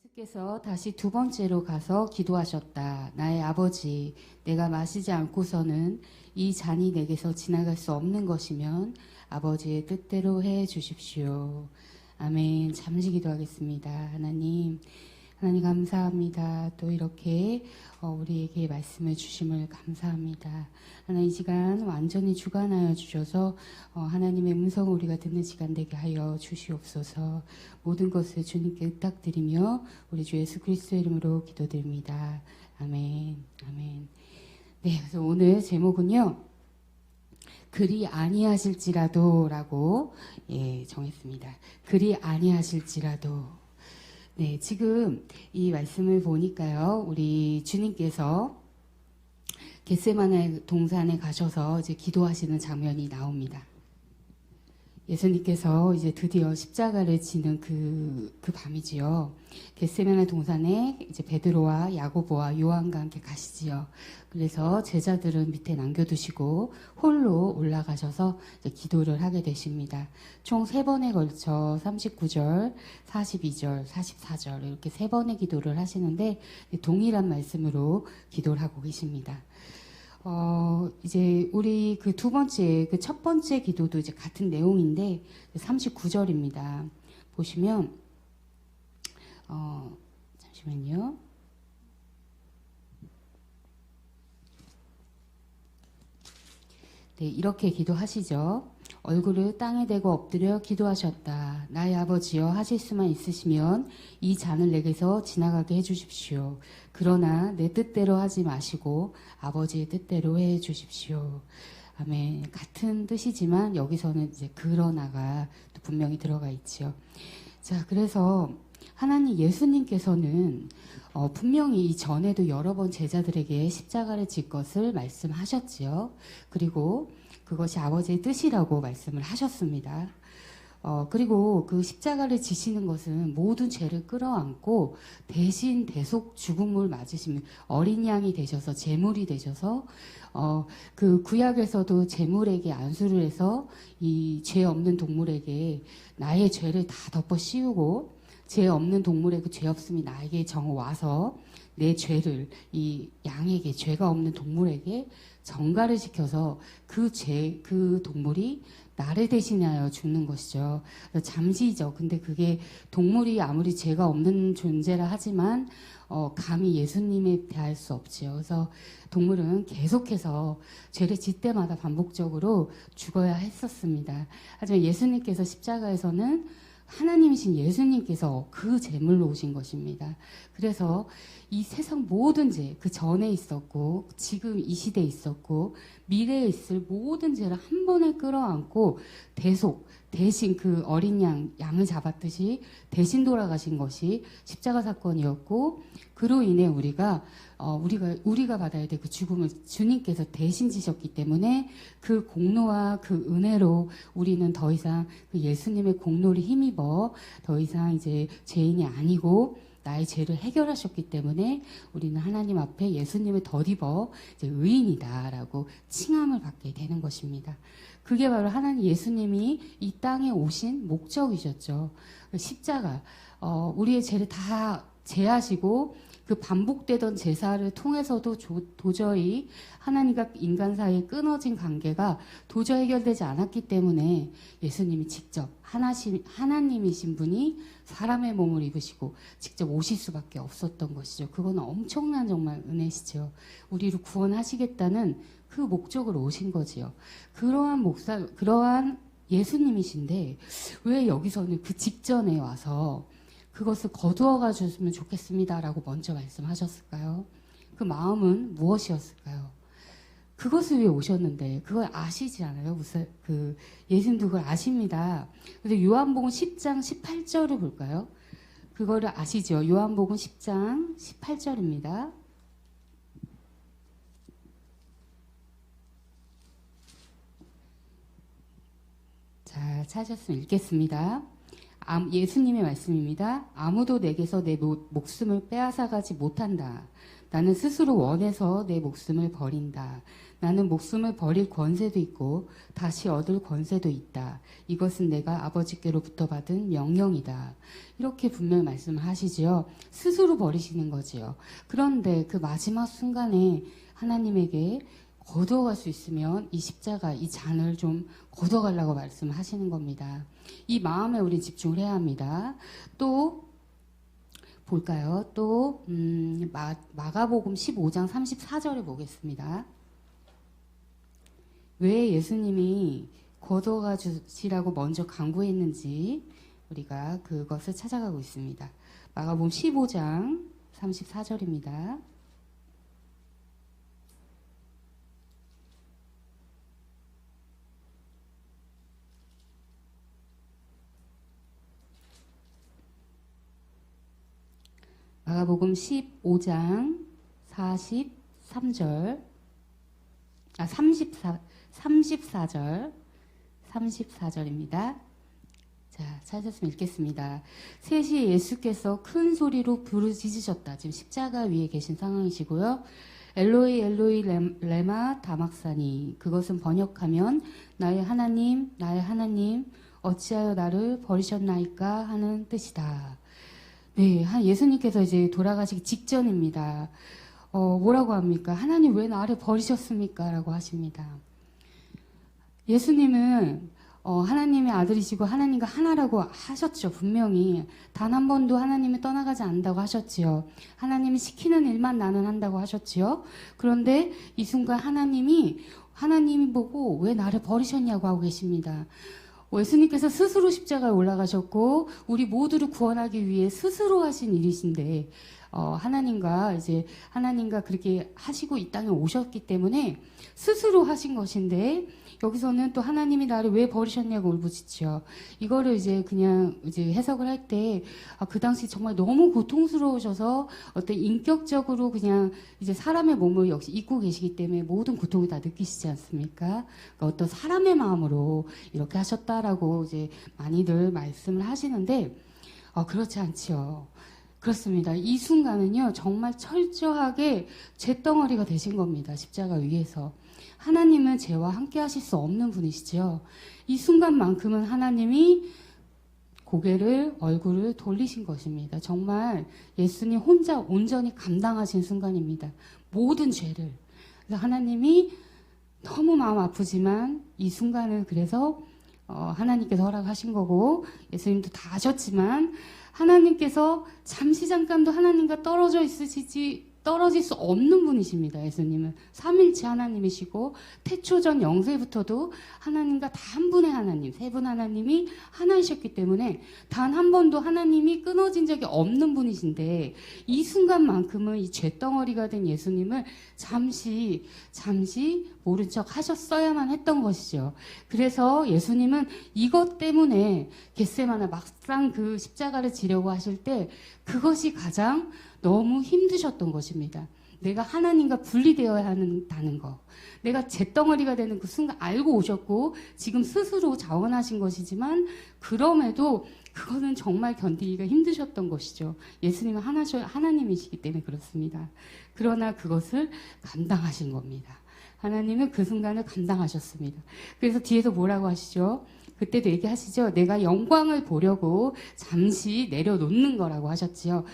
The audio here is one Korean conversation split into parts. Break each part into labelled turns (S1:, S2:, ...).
S1: 예수께서 다시 두 번째로 가서 기도하셨다. 나의 아버지, 내가 마시지 않고서는 이 잔이 내게서 지나갈 수 없는 것이면 아버지의 뜻대로 해 주십시오. 아멘. 잠시 기도하겠습니다. 하나님 감사합니다. 또 이렇게 우리에게 말씀을 주심을 감사합니다. 하나님 이 시간 완전히 주관하여 주셔서 하나님의 음성을 우리가 듣는 시간 되게 하여 주시옵소서. 모든 것을 주님께 의탁드리며 우리 주 예수 그리스도의 이름으로 기도드립니다. 아멘. 아멘. 네, 그래서 오늘 제목은요. 그리 아니하실지라도라고 정했습니다. 그리 아니하실지라도. 네, 지금 이 말씀을 보니까요, 우리 주님께서 겟세마네 동산에 가셔서 이제 기도하시는 장면이 나옵니다. 예수님께서 이제 드디어 십자가를 지는 그 밤이지요. 겟세마네 동산에 이제 베드로와 야고보와 요한과 함께 가시지요. 그래서 제자들은 밑에 남겨두시고 홀로 올라가셔서 이제 기도를 하게 되십니다. 총 3번에 걸쳐 39절, 42절, 44절 이렇게 3번의 기도를 하시는데 동일한 말씀으로 기도를 하고 계십니다. 이제 우리 그 첫 번째 기도도 이제 같은 내용인데 39절입니다. 보시면 잠시만요. 네, 이렇게 기도하시죠. 얼굴을 땅에 대고 엎드려 기도하셨다. 나의 아버지여, 하실 수만 있으시면 이 잔을 내게서 지나가게 해주십시오. 그러나 내 뜻대로 하지 마시고 아버지의 뜻대로 해 주십시오. 아멘. 같은 뜻이지만 여기서는 이제 그러나가 또 분명히 들어가 있지요. 자, 그래서 하나님 예수님께서는 분명히 이전에도 여러 번 제자들에게 십자가를 질 것을 말씀하셨지요. 그리고 그것이 아버지의 뜻이라고 말씀을 하셨습니다. 그리고 그 십자가를 지시는 것은 모든 죄를 끌어안고 대신 대속 죽음을 맞으시면 어린 양이 되셔서 제물이 되셔서 그 구약에서도 제물에게 안수를 해서 이 죄 없는 동물에게 나의 죄를 다 덮어 씌우고 죄 없는 동물의 그 죄 없음이 나에게 와서 내 죄를 이 양에게 죄가 없는 동물에게 전가를 시켜서 그 동물이 나를 대신하여 죽는 것이죠. 잠시죠. 근데 그게 동물이 아무리 죄가 없는 존재라 하지만 감히 예수님에 대할 수 없지요. 그래서 동물은 계속해서 죄를 짓 때마다 반복적으로 죽어야 했었습니다. 하지만 예수님께서 십자가에서는 하나님이신 예수님께서 그 제물로 오신 것입니다. 그래서 이 세상 모든 죄, 그 전에 있었고 지금 이 시대에 있었고 미래에 있을 모든 죄를 한 번에 끌어안고 대신 그 어린 양을 잡았듯이 대신 돌아가신 것이 십자가 사건이었고 그로 인해 우리가 받아야 될 그 죽음을 주님께서 대신 지셨기 때문에 그 공로와 그 은혜로 우리는 더 이상 그 예수님의 공로를 힘입어 더 이상 이제 죄인이 아니고 나의 죄를 해결하셨기 때문에 우리는 하나님 앞에 예수님을 덧입어 이제 의인이다라고 칭함을 받게 되는 것입니다. 그게 바로 하나님 예수님이 이 땅에 오신 목적이셨죠. 십자가, 우리의 죄를 다 제하시고 그 반복되던 제사를 통해서도 도저히 하나님과 인간 사이에 끊어진 관계가 도저히 해결되지 않았기 때문에 예수님이 직접 하나님이신 분이 사람의 몸을 입으시고 직접 오실 수밖에 없었던 것이죠. 그건 엄청난 정말 은혜시죠. 우리를 구원하시겠다는 그 목적으로 오신 거지요. 그러한 예수님이신데 왜 여기서는 그 직전에 와서 그것을 거두어가 줬으면 좋겠습니다라고 먼저 말씀하셨을까요? 그 마음은 무엇이었을까요? 그것을 위해 오셨는데 그걸 아시지 않아요? 예수님도 그걸 아십니다. 그래서 요한복음 10장 18절을 볼까요? 그거를 아시죠? 요한복음 10장 18절입니다. 자, 찾았으면 읽겠습니다. 예수님의 말씀입니다. 아무도 내게서 내 목숨을 빼앗아가지 못한다. 나는 스스로 원해서 내 목숨을 버린다. 나는 목숨을 버릴 권세도 있고 다시 얻을 권세도 있다. 이것은 내가 아버지께로부터 받은 명령이다. 이렇게 분명히 말씀을 하시지요. 스스로 버리시는 거지요. 그런데 그 마지막 순간에 하나님에게 거두어갈 수 있으면 이 십자가, 이 잔을 좀 거두어가려고 말씀하시는 겁니다. 이 마음에 우리 집중을 해야 합니다. 또 볼까요? 또 마가복음 15장 34절을 보겠습니다. 왜 예수님이 거두어가 주시라고 먼저 강구했는지 우리가 그것을 찾아가고 있습니다. 마가복음 15장 34절입니다. 마가복음 15장 43절, 34절입니다. 자, 찾았으면 읽겠습니다. 셋이 예수께서 큰 소리로 부르짖으셨다. 지금 십자가 위에 계신 상황이시고요. 엘로이 엘로이 레마 다막사니, 그것은 번역하면 나의 하나님 어찌하여 나를 버리셨나이까 하는 뜻이다. 네, 예수님께서 이제 돌아가시기 직전입니다. 뭐라고 합니까? 하나님 왜 나를 버리셨습니까? 라고 하십니다. 예수님은 하나님의 아들이시고 하나님과 하나라고 하셨죠. 분명히 단 한 번도 하나님을 떠나가지 않는다고 하셨지요. 하나님이 시키는 일만 나는 한다고 하셨지요. 그런데 이 순간 하나님이 보고 왜 나를 버리셨냐고 하고 계십니다. 예수님께서 스스로 십자가에 올라가셨고 우리 모두를 구원하기 위해 스스로 하신 일이신데 하나님과 그렇게 하시고 이 땅에 오셨기 때문에 스스로 하신 것인데 여기서는 또 하나님이 나를 왜 버리셨냐고 울부짖죠. 이거를 그냥 해석을 할 때 그 당시 정말 너무 고통스러우셔서 어떤 인격적으로 그냥 사람의 몸을 역시 입고 계시기 때문에 모든 고통을 다 느끼시지 않습니까? 그러니까 어떤 사람의 마음으로 이렇게 하셨다라고 많이들 말씀을 하시는데 그렇지 않지요. 그렇습니다. 이 순간은요, 정말 철저하게 잿덩어리가 되신 겁니다. 십자가 위에서. 하나님은 죄와 함께 하실 수 없는 분이시죠. 이 순간만큼은 하나님이 얼굴을 돌리신 것입니다. 정말 예수님 혼자 온전히 감당하신 순간입니다. 모든 죄를. 그래서 하나님이 너무 마음 아프지만 이 순간을 그래서 하나님께서 허락하신 거고 예수님도 다 하셨지만 하나님께서 잠깐도 하나님과 떨어질 수 없는 분이십니다. 예수님은 삼일체 하나님이시고 태초전 영세부터도 하나님과 다 한 분의 하나님, 세 분 하나님이 하나이셨기 때문에 단 한 번도 하나님이 끊어진 적이 없는 분이신데 이 순간만큼은 이 잿덩어리가 된 예수님을 잠시 모른 척 하셨어야만 했던 것이죠. 그래서 예수님은 이것 때문에 겟세마네 막상 그 십자가를 지려고 하실 때 그것이 가장 너무 힘드셨던 것입니다. 내가 하나님과 분리되어야 한다는 거. 내가 잿덩어리가 되는 그 순간 알고 오셨고 지금 스스로 자원하신 것이지만 그럼에도 그거는 정말 견디기가 힘드셨던 것이죠. 예수님은 하나님이시기 때문에 그렇습니다. 그러나 그것을 감당하신 겁니다. 하나님은 그 순간을 감당하셨습니다. 그래서 뒤에서 뭐라고 하시죠? 그때도 얘기하시죠. 내가 영광을 보려고 잠시 내려놓는 거라고 하셨지요.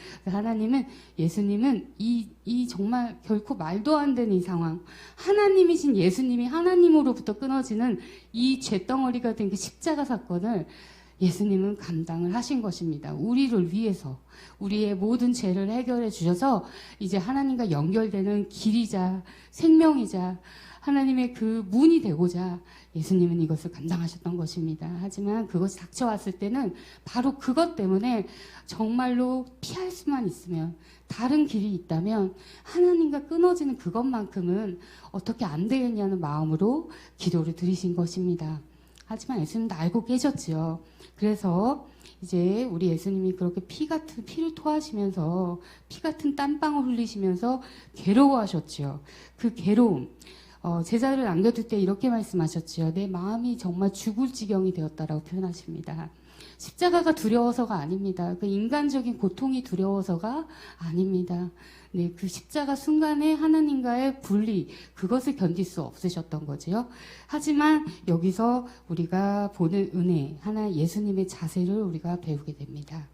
S1: 예수님은 이 정말 결코 말도 안 되는 이 상황, 하나님이신 예수님이 하나님으로부터 끊어지는 이 잿덩어리가 된 그 십자가 사건을 예수님은 감당을 하신 것입니다. 우리를 위해서 우리의 모든 죄를 해결해 주셔서 이제 하나님과 연결되는 길이자 생명이자 하나님의 그 문이 되고자 예수님은 이것을 감당하셨던 것입니다. 하지만 그것이 닥쳐왔을 때는 바로 그것 때문에 정말로 피할 수만 있으면 다른 길이 있다면 하나님과 끊어지는 그것만큼은 어떻게 안 되겠냐는 마음으로 기도를 드리신 것입니다. 하지만 예수님도 알고 계셨지요. 그래서 이제 우리 예수님이 그렇게 피를 토하시면서 피 같은 땀방울 흘리시면서 괴로워하셨지요. 그 괴로움. 제자를 남겨둘 때 이렇게 말씀하셨지요. 내 마음이 정말 죽을 지경이 되었다라고 표현하십니다. 십자가가 두려워서가 아닙니다. 그 인간적인 고통이 두려워서가 아닙니다. 네, 그 십자가 순간에 하나님과의 분리, 그것을 견딜 수 없으셨던 거지요. 하지만 여기서 우리가 보는 은혜, 하나 예수님의 자세를 우리가 배우게 됩니다.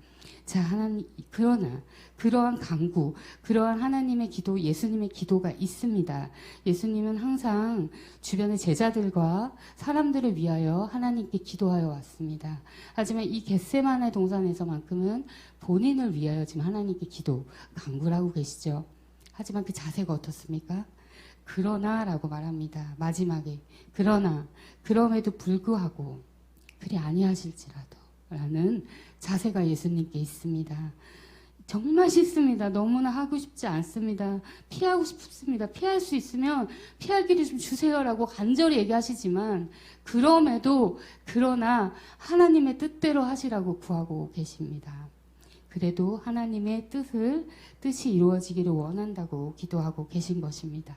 S1: 자, 하나님, 그러나 그러한 간구, 그러한 하나님의 기도, 예수님의 기도가 있습니다. 예수님은 항상 주변의 제자들과 사람들을 위하여 하나님께 기도하여 왔습니다. 하지만 이 겟세마네 동산에서만큼은 본인을 위하여 지금 하나님께 기도, 간구를 하고 계시죠. 하지만 그 자세가 어떻습니까? 그러나라고 말합니다. 마지막에 그러나 그럼에도 불구하고 그리 아니하실지라도 라는 자세가 예수님께 있습니다. 정말 싫습니다. 너무나 하고 싶지 않습니다. 피하고 싶습니다. 피할 수 있으면 피할 길을 좀 주세요라고 간절히 얘기하시지만 그럼에도 그러나 하나님의 뜻대로 하시라고 구하고 계십니다. 그래도 하나님의 뜻이 이루어지기를 원한다고 기도하고 계신 것입니다.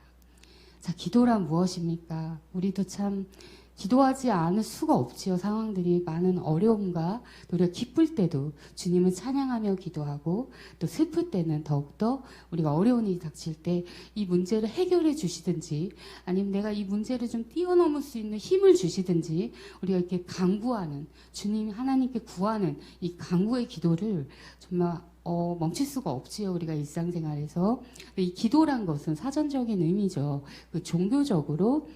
S1: 자, 기도란 무엇입니까? 우리도 참 기도하지 않을 수가 없지요. 상황들이 많은 어려움과 우리가 기쁠 때도 주님을 찬양하며 기도하고 또 슬플 때는 더욱더 우리가 어려운 일이 닥칠 때 이 문제를 해결해 주시든지 아니면 내가 이 문제를 좀 뛰어넘을 수 있는 힘을 주시든지 우리가 이렇게 간구하는 주님 하나님께 구하는 이 간구의 기도를 정말 멈출 수가 없지요. 우리가 일상생활에서. 이 기도란 것은 사전적인 의미죠. 그 종교적으로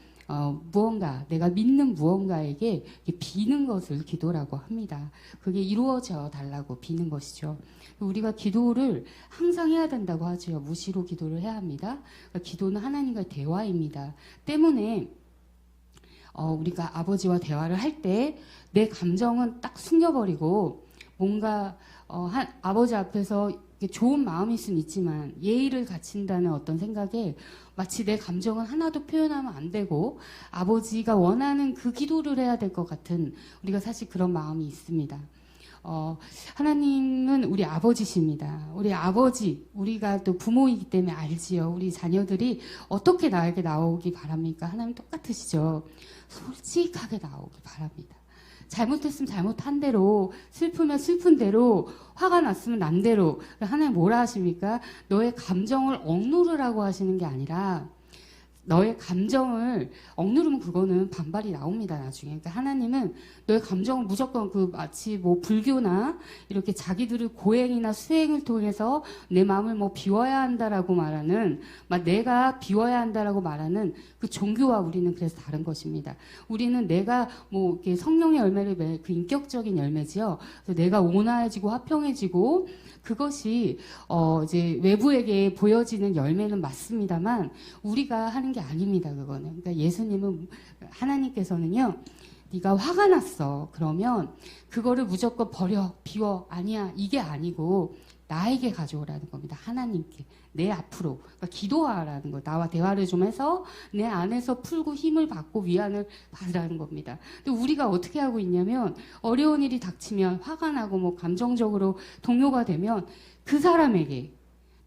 S1: 무언가, 내가 믿는 무언가에게 비는 것을 기도라고 합니다. 그게 이루어져 달라고 비는 것이죠. 우리가 기도를 항상 해야 된다고 하죠. 무시로 기도를 해야 합니다. 그러니까 기도는 하나님과의 대화입니다. 때문에 우리가 아버지와 대화를 할 때 내 감정은 딱 숨겨버리고 뭔가 아버지 앞에서 좋은 마음일 수는 있지만 예의를 갖춘다는 어떤 생각에 마치 내 감정은 하나도 표현하면 안 되고 아버지가 원하는 그 기도를 해야 될 것 같은 우리가 사실 그런 마음이 있습니다. 하나님은 우리 아버지십니다. 우리 아버지, 우리가 또 부모이기 때문에 알지요. 우리 자녀들이 어떻게 나에게 나오기 바랍니까? 하나님 똑같으시죠. 솔직하게 나오기 바랍니다. 잘못했으면 잘못한 대로, 슬프면 슬픈 대로, 화가 났으면 난 대로. 하나님 뭐라 하십니까? 너의 감정을 억누르라고 하시는 게 아니라 너의 감정을 억누르면 그거는 반발이 나옵니다, 나중에. 그러니까 하나님은 너의 감정을 무조건 마치 불교나 이렇게 자기들의 고행이나 수행을 통해서 내 마음을 비워야 한다라고 말하는, 내가 비워야 한다라고 말하는 그 종교와 우리는 그래서 다른 것입니다. 우리는 내가 이렇게 성령의 열매를 그 인격적인 열매지요. 그래서 내가 온화해지고 화평해지고 그것이 이제 외부에게 보여지는 열매는 맞습니다만 우리가 하는 게 아닙니다. 그거는. 그러니까 예수님은 하나님께서는요. 네가 화가 났어. 그러면 그거를 무조건 버려, 비워. 아니야. 이게 아니고 나에게 가져오라는 겁니다. 하나님께. 내 앞으로. 그러니까 기도하라는 거. 나와 대화를 좀 해서 내 안에서 풀고 힘을 받고 위안을 받으라는 겁니다. 근데 우리가 어떻게 하고 있냐면 어려운 일이 닥치면 화가 나고 감정적으로 동요가 되면 그 사람에게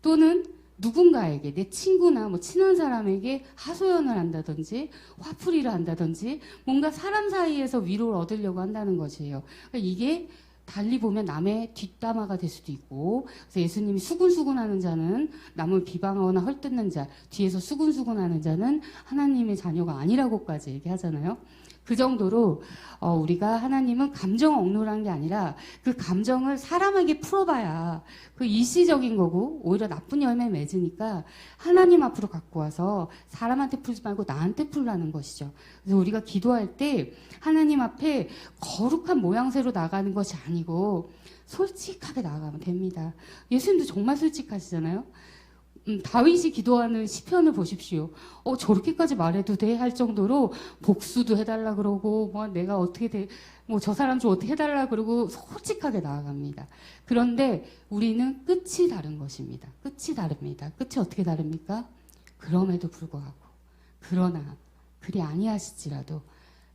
S1: 또는 누군가에게 내 친구나 친한 사람에게 하소연을 한다든지 화풀이를 한다든지 뭔가 사람 사이에서 위로를 얻으려고 한다는 것이에요. 그러니까 이게 달리 보면 남의 뒷담화가 될 수도 있고 그래서 예수님이 수군수군하는 자는 남을 비방하거나 헐뜯는 자 뒤에서 수군수군하는 자는 하나님의 자녀가 아니라고까지 얘기하잖아요. 그 정도로 우리가 하나님은 감정 억누르는 게 아니라 그 감정을 사람에게 풀어봐야 그 일시적인 거고 오히려 나쁜 열매 맺으니까 하나님 앞으로 갖고 와서 사람한테 풀지 말고 나한테 풀라는 것이죠. 그래서 우리가 기도할 때 하나님 앞에 거룩한 모양새로 나가는 것이 아니고 솔직하게 나가면 됩니다. 예수님도 정말 솔직하시잖아요. 다윗이 기도하는 시편을 보십시오. 저렇게까지 말해도 돼? 할 정도로 복수도 해달라 그러고, 내가 어떻게 저 사람 좀 어떻게 해달라 그러고 솔직하게 나아갑니다. 그런데 우리는 끝이 다른 것입니다. 끝이 다릅니다. 끝이 어떻게 다릅니까? 그럼에도 불구하고, 그러나, 그리 아니하실지라도,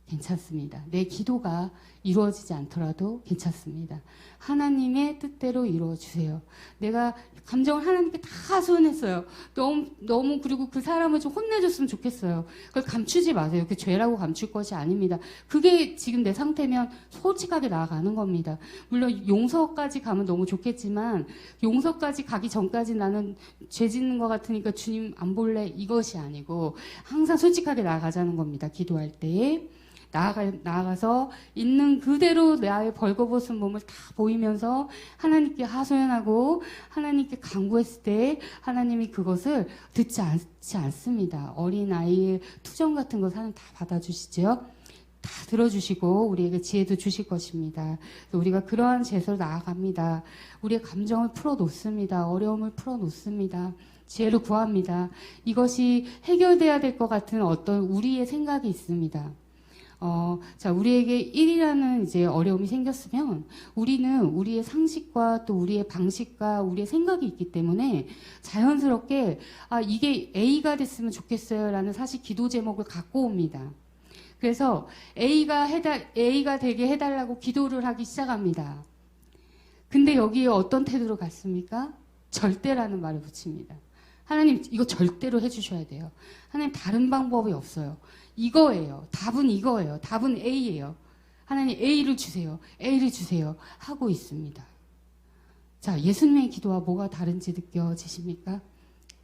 S1: 괜찮습니다. 내 기도가 이루어지지 않더라도 괜찮습니다. 하나님의 뜻대로 이루어주세요. 내가 감정을 하나님께 다 하소연했어요. 너무 그리고 그 사람을 좀 혼내줬으면 좋겠어요. 그걸 감추지 마세요. 그 죄라고 감출 것이 아닙니다. 그게 지금 내 상태면 솔직하게 나아가는 겁니다. 물론 용서까지 가면 너무 좋겠지만 용서까지 가기 전까지 나는 죄 짓는 것 같으니까 주님 안 볼래 이것이 아니고 항상 솔직하게 나아가자는 겁니다. 기도할 때에. 나아가서 있는 그대로 나의 벌거벗은 몸을 다 보이면서 하나님께 하소연하고 하나님께 간구했을 때 하나님이 그것을 듣지 않습니다. 어린아이의 투정 같은 것 하나님 다 받아주시죠. 다 들어주시고 우리에게 지혜도 주실 것입니다. 우리가 그러한 제서로 나아갑니다. 우리의 감정을 풀어놓습니다. 어려움을 풀어놓습니다. 지혜를 구합니다. 이것이 해결돼야 될 것 같은 어떤 우리의 생각이 있습니다. 자, 우리에게 일이라는 이제 어려움이 생겼으면 우리는 우리의 상식과 또 우리의 방식과 우리의 생각이 있기 때문에 자연스럽게 이게 A가 됐으면 좋겠어요 라는 사실 기도 제목을 갖고 옵니다. 그래서 A가 되게 해달라고 기도를 하기 시작합니다. 근데 여기에 어떤 태도로 갔습니까? 절대라는 말을 붙입니다. 하나님 이거 절대로 해주셔야 돼요. 하나님 다른 방법이 없어요. 이거예요. 답은 이거예요. 답은 A예요. 하나님 A를 주세요. A를 주세요. 하고 있습니다. 자, 예수님의 기도와 뭐가 다른지 느껴지십니까?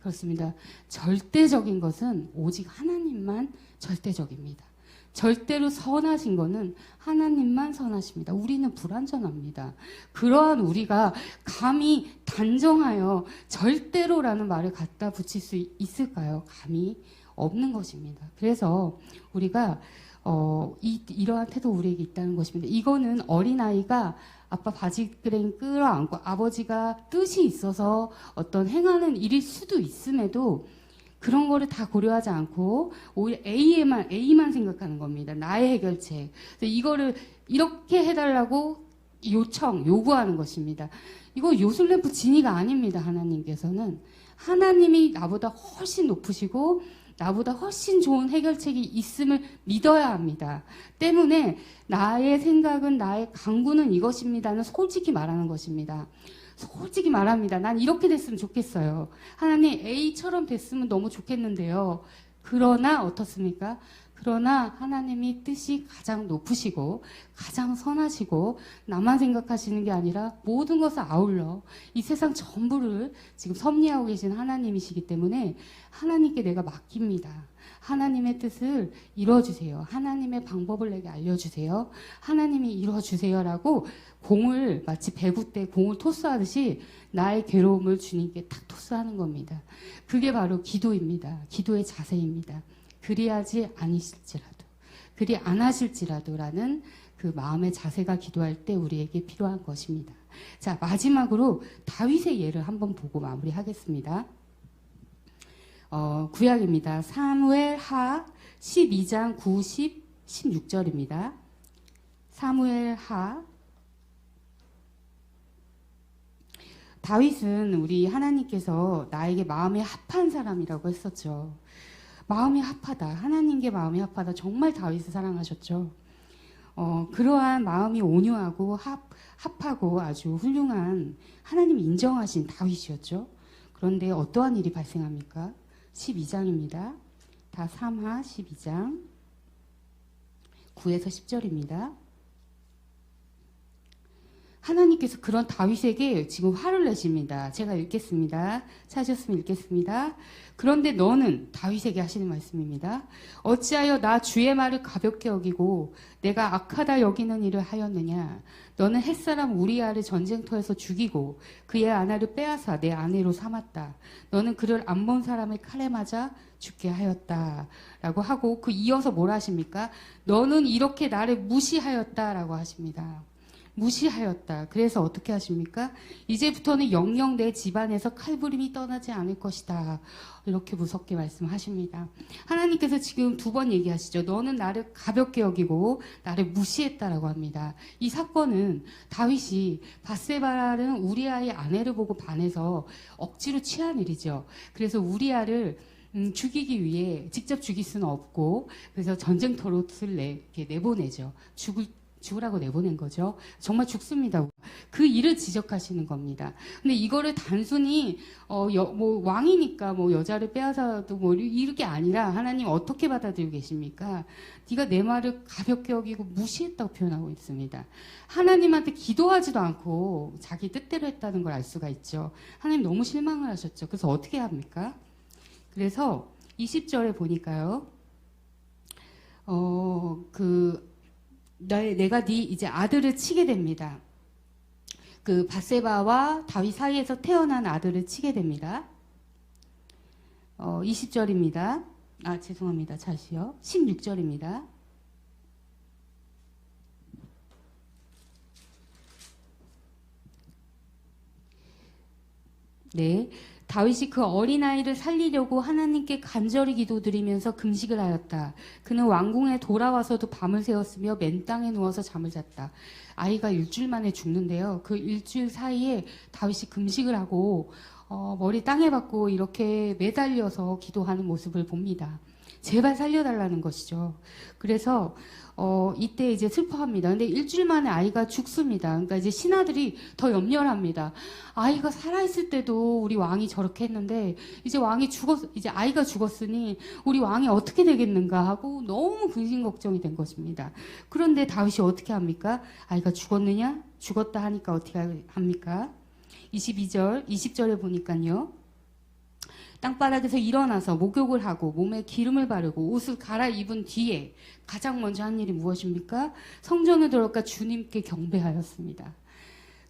S1: 그렇습니다. 절대적인 것은 오직 하나님만 절대적입니다. 절대로 선하신 거는 하나님만 선하십니다. 우리는 불완전합니다. 그러한 우리가 감히 단정하여 절대로라는 말을 갖다 붙일 수 있을까요? 감히 없는 것입니다. 그래서 우리가 이러한 태도 우리에게 있다는 것입니다. 이거는 어린아이가 아빠 바지그레인 끌어안고 아버지가 뜻이 있어서 어떤 행하는 일일 수도 있음에도 그런 거를 다 고려하지 않고 오히려 A만 생각하는 겁니다. 나의 해결책. 이거를 이렇게 해달라고 요구하는 것입니다. 이거 요술램프 진이가 아닙니다. 하나님께서는. 하나님이 나보다 훨씬 높으시고 나보다 훨씬 좋은 해결책이 있음을 믿어야 합니다. 때문에 나의 생각은 나의 간구는 이것입니다는 솔직히 말하는 것입니다. 솔직히 말합니다. 난 이렇게 됐으면 좋겠어요. 하나님 A처럼 됐으면 너무 좋겠는데요. 그러나 어떻습니까? 그러나 하나님이 뜻이 가장 높으시고 가장 선하시고 나만 생각하시는 게 아니라 모든 것을 아울러 이 세상 전부를 지금 섭리하고 계신 하나님이시기 때문에 하나님께 내가 맡깁니다. 하나님의 뜻을 이루어주세요. 하나님의 방법을 내게 알려주세요. 하나님이 이루어주세요라고 공을 마치 배구 때 공을 토스하듯이 나의 괴로움을 주님께 탁 토스하는 겁니다. 그게 바로 기도입니다. 기도의 자세입니다. 그리하지 않으실지라도, 그리 안 하실지라도라는 그 마음의 자세가 기도할 때 우리에게 필요한 것입니다. 자, 마지막으로 다윗의 예를 한번 보고 마무리하겠습니다. 구약입니다. 사무엘 하 12장 9, 10, 16절입니다. 사무엘 하 다윗은 우리 하나님께서 나에게 마음이 합한 사람이라고 했었죠. 마음이 합하다. 하나님께 마음이 합하다. 정말 다윗을 사랑하셨죠. 그러한 마음이 온유하고 합하고 아주 훌륭한 하나님이 인정하신 다윗이었죠. 그런데 어떠한 일이 발생합니까? 12장입니다. 다 3하 12장 9에서 10절입니다. 하나님께서 그런 다윗에게 지금 화를 내십니다. 제가 읽겠습니다. 찾으셨으면 읽겠습니다. 그런데 너는 다윗에게 하시는 말씀입니다. 어찌하여 나 주의 말을 가볍게 여기고 내가 악하다 여기는 일을 하였느냐. 너는 햇사람 우리아를 전쟁터에서 죽이고 그의 아내를 빼앗아 내 아내로 삼았다. 너는 그를 안 본 사람의 칼에 맞아 죽게 하였다. 라고 하고 그 이어서 뭐라 하십니까? 너는 이렇게 나를 무시하였다. 라고 하십니다. 무시하였다. 그래서 어떻게 하십니까? 이제부터는 영영 내 집안에서 칼부림이 떠나지 않을 것이다. 이렇게 무섭게 말씀하십니다. 하나님께서 지금 두 번 얘기하시죠. 너는 나를 가볍게 여기고 나를 무시했다라고 합니다. 이 사건은 다윗이 밧세바라는 우리아의 아내를 보고 반해서 억지로 취한 일이죠. 그래서 우리아를 죽이기 위해 직접 죽일 수는 없고 그래서 전쟁터로 이렇게 내보내죠. 죽으라고 내보낸 거죠. 정말 죽습니다. 그 일을 지적하시는 겁니다. 근데 이거를 단순히 뭐 왕이니까 뭐 여자를 빼앗아도 뭐 이렇게 아니라 하나님 어떻게 받아들이고 계십니까? 네가 내 말을 가볍게 여기고 무시했다고 표현하고 있습니다. 하나님한테 기도하지도 않고 자기 뜻대로 했다는 걸 알 수가 있죠. 하나님 너무 실망을 하셨죠. 그래서 어떻게 합니까? 그래서 20절에 보니까요. 내가 네 이제 아들을 치게 됩니다. 그 밧세바와 다윗 사이에서 태어난 아들을 치게 됩니다. 20절입니다. 죄송합니다. 다시요. 16절입니다. 네. 다윗이 그 어린아이를 살리려고 하나님께 간절히 기도드리면서 금식을 하였다. 그는 왕궁에 돌아와서도 밤을 새웠으며 맨 땅에 누워서 잠을 잤다. 아이가 일주일 만에 죽는데요. 그 일주일 사이에 다윗이 금식을 하고 머리 땅에 박고 이렇게 매달려서 기도하는 모습을 봅니다. 제발 살려달라는 것이죠. 그래서 이때 이제 슬퍼합니다. 근데 일주일 만에 아이가 죽습니다. 그러니까 이제 신하들이 더 염려를 합니다. 아이가 살아있을 때도 우리 왕이 저렇게 했는데 이제 이제 아이가 죽었으니 우리 왕이 어떻게 되겠는가 하고 너무 근심 걱정이 된 것입니다. 그런데 다윗이 어떻게 합니까? 아이가 죽었느냐? 죽었다 하니까 어떻게 합니까? 20절에 보니까요. 땅바닥에서 일어나서 목욕을 하고 몸에 기름을 바르고 옷을 갈아입은 뒤에 가장 먼저 한 일이 무엇입니까? 성전에 들어가 주님께 경배하였습니다.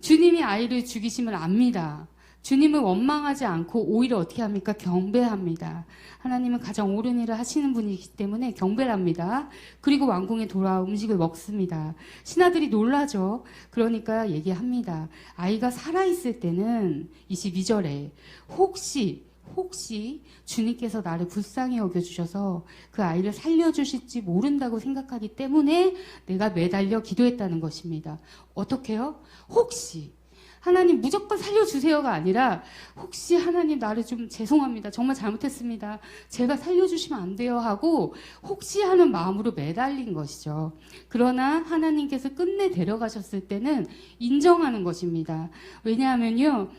S1: 주님이 아이를 죽이심을 압니다. 주님을 원망하지 않고 오히려 어떻게 합니까? 경배합니다. 하나님은 가장 옳은 일을 하시는 분이기 때문에 경배를 합니다. 그리고 왕궁에 돌아와 음식을 먹습니다. 신하들이 놀라죠. 그러니까 얘기합니다. 아이가 살아있을 때는 22절에 혹시 주님께서 나를 불쌍히 여겨주셔서 그 아이를 살려주실지 모른다고 생각하기 때문에 내가 매달려 기도했다는 것입니다. 어떻게요? 혹시 하나님 무조건 살려주세요가 아니라 혹시 하나님 나를 좀 죄송합니다. 정말 잘못했습니다. 제가 살려주시면 안 돼요 하고 혹시 하는 마음으로 매달린 것이죠. 그러나 하나님께서 끝내 데려가셨을 때는 인정하는 것입니다. 왜냐하면요.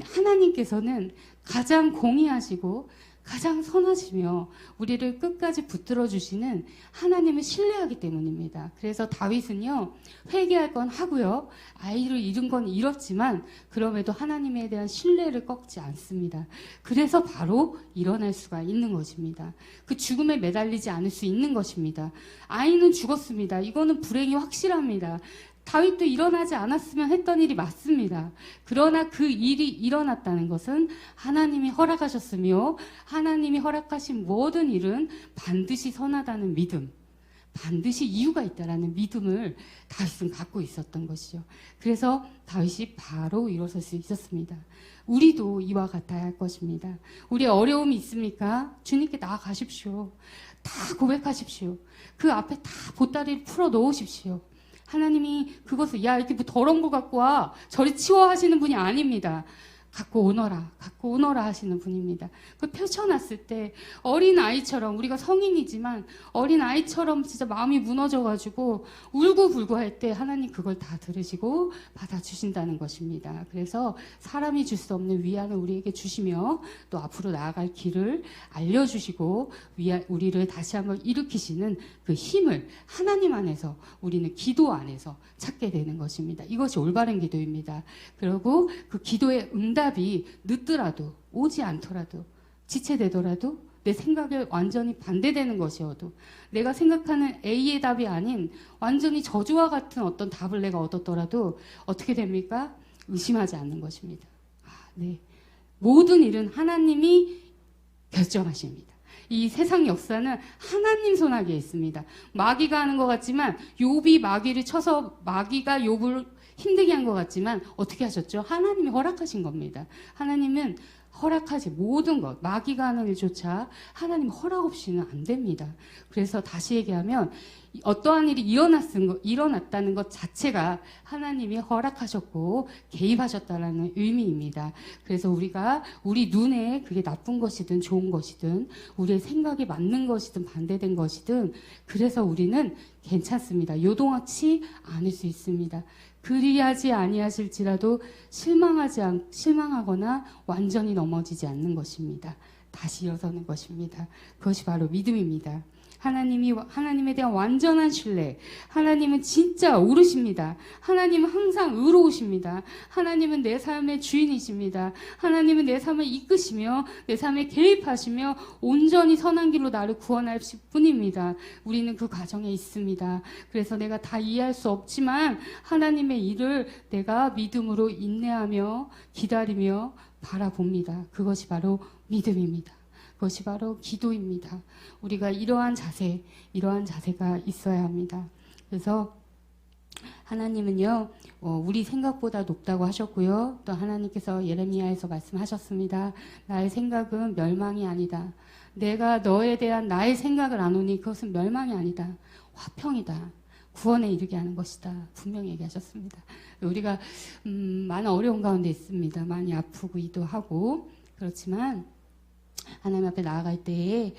S1: 하나님께서는 가장 공의하시고 가장 선하시며 우리를 끝까지 붙들어 주시는 하나님을 신뢰하기 때문입니다. 그래서 다윗은요, 회개할 건 하고요, 아이를 잃은 건 잃었지만 그럼에도 하나님에 대한 신뢰를 꺾지 않습니다. 그래서 바로 일어날 수가 있는 것입니다. 그 죽음에 매달리지 않을 수 있는 것입니다. 아이는 죽었습니다. 이거는 불행이 확실합니다. 다윗도 일어나지 않았으면 했던 일이 맞습니다. 그러나 그 일이 일어났다는 것은 하나님이 허락하셨으며 하나님이 허락하신 모든 일은 반드시 선하다는 믿음, 반드시 이유가 있다라는 믿음을 다윗은 갖고 있었던 것이죠. 그래서 다윗이 바로 일어설 수 있었습니다. 우리도 이와 같아야 할 것입니다. 우리 어려움이 있습니까? 주님께 나아가십시오. 다 고백하십시오. 그 앞에 다 보따리를 풀어 놓으십시오. 하나님이 그것을 이렇게 뭐 더러운 거 갖고 와 저리 치워 하시는 분이 아닙니다. 갖고 오너라 하시는 분입니다. 그 펼쳐놨을 때 어린아이처럼, 우리가 성인이지만 어린아이처럼 진짜 마음이 무너져가지고 울고불고 할 때 하나님 그걸 다 들으시고 받아주신다는 것입니다. 그래서 사람이 줄 수 없는 위안을 우리에게 주시며 또 앞으로 나아갈 길을 알려주시고 우리를 다시 한번 일으키시는 그 힘을 하나님 안에서, 우리는 기도 안에서 찾게 되는 것입니다. 이것이 올바른 기도입니다. 그리고 그 기도의 응답이 늦더라도, 오지 않더라도, 지체되더라도, 내 생각에 완전히 반대되는 것이어도, 내가 생각하는 A의 답이 아닌 완전히 저주와 같은 어떤 답을 내가 얻었더라도 어떻게 됩니까? 의심하지 않는 것입니다. 네. 모든 일은 하나님이 결정하십니다. 이 세상 역사는 하나님 손아귀에 있습니다. 마귀가 하는 것 같지만 욥이 마귀를 쳐서 마귀가 욥을 힘들게 한 것 같지만 어떻게 하셨죠? 하나님이 허락하신 겁니다. 하나님은 허락하지 모든 것, 마귀가 하는 일조차 하나님 허락 없이는 안 됩니다. 그래서 다시 얘기하면 어떠한 일이 일어났다는 것 자체가 하나님이 허락하셨고 개입하셨다는 의미입니다. 그래서 우리가 우리 눈에 그게 나쁜 것이든 좋은 것이든 우리의 생각에 맞는 것이든 반대된 것이든 그래서 우리는 괜찮습니다. 요동치 않을 수 있습니다. 그리하지 아니하실지라도 실망하거나 완전히 넘어지지 않는 것입니다. 다시 일어서는 것입니다. 그것이 바로 믿음입니다. 하나님에 대한 완전한 신뢰. 하나님은 진짜 옳으십니다. 하나님은 항상 의로우십니다. 하나님은 내 삶의 주인이십니다. 하나님은 내 삶을 이끄시며 내 삶에 개입하시며 온전히 선한 길로 나를 구원하실 뿐입니다. 우리는 그 과정에 있습니다. 그래서 내가 다 이해할 수 없지만 하나님의 일을 내가 믿음으로 인내하며 기다리며 바라봅니다. 그것이 바로 믿음입니다. 그것이 바로 기도입니다. 우리가 이러한 자세가 있어야 합니다. 그래서 하나님은요, 우리 생각보다 높다고 하셨고요. 또 하나님께서 예레미야에서 말씀하셨습니다. 나의 생각은 멸망이 아니다. 내가 너에 대한 나의 생각을 아노니 그것은 멸망이 아니다. 화평이다. 구원에 이르게 하는 것이다. 분명히 얘기하셨습니다. 우리가 많은 어려운 가운데 있습니다. 많이 아프기도 하고 그렇지만 하나님 앞에 나아갈 때에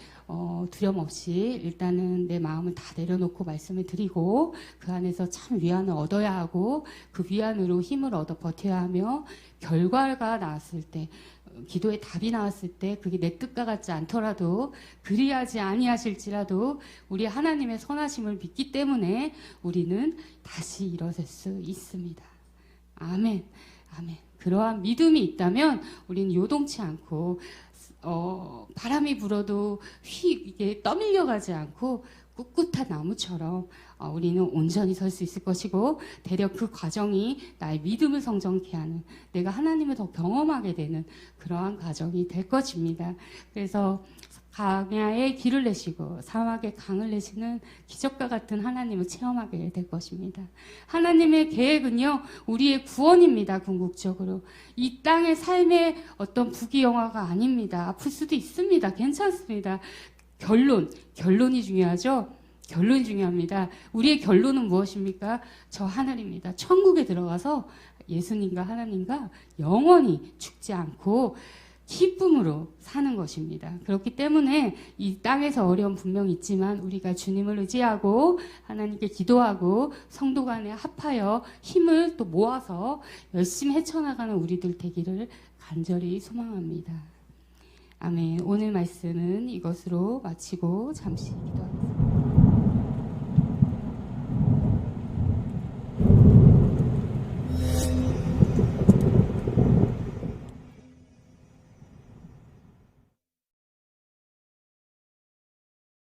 S1: 두려움 없이 일단은 내 마음을 다 내려놓고 말씀을 드리고 그 안에서 참 위안을 얻어야 하고 그 위안으로 힘을 얻어 버텨야 하며 결과가 나왔을 때 기도의 답이 나왔을 때 그게 내 뜻과 같지 않더라도 그리하지 아니하실지라도 우리 하나님의 선하심을 믿기 때문에 우리는 다시 일어설 수 있습니다. 아멘. 아멘. 그러한 믿음이 있다면 우리는 요동치 않고 바람이 불어도 이게 떠밀려 가지 않고 꿋꿋한 나무처럼 우리는 온전히 설 수 있을 것이고 대략 그 과정이 나의 믿음을 성장케 하는 내가 하나님을 더 경험하게 되는 그러한 과정이 될 것입니다. 그래서 광야에 길을 내시고 사막에 강을 내시는 기적과 같은 하나님을 체험하게 될 것입니다. 하나님의 계획은요, 우리의 구원입니다. 궁극적으로 이 땅의 삶의 어떤 부귀영화가 아닙니다. 아플 수도 있습니다. 괜찮습니다. 결론이 중요하죠. 결론이 중요합니다. 우리의 결론은 무엇입니까? 저 하늘입니다. 천국에 들어가서 예수님과 하나님과 영원히 죽지 않고 기쁨으로 사는 것입니다. 그렇기 때문에 이 땅에서 어려움 분명히 있지만 우리가 주님을 의지하고 하나님께 기도하고 성도 간에 합하여 힘을 또 모아서 열심히 헤쳐나가는 우리들 되기를 간절히 소망합니다. 아멘. 오늘 말씀은 이것으로 마치고 잠시 기도하겠습니다.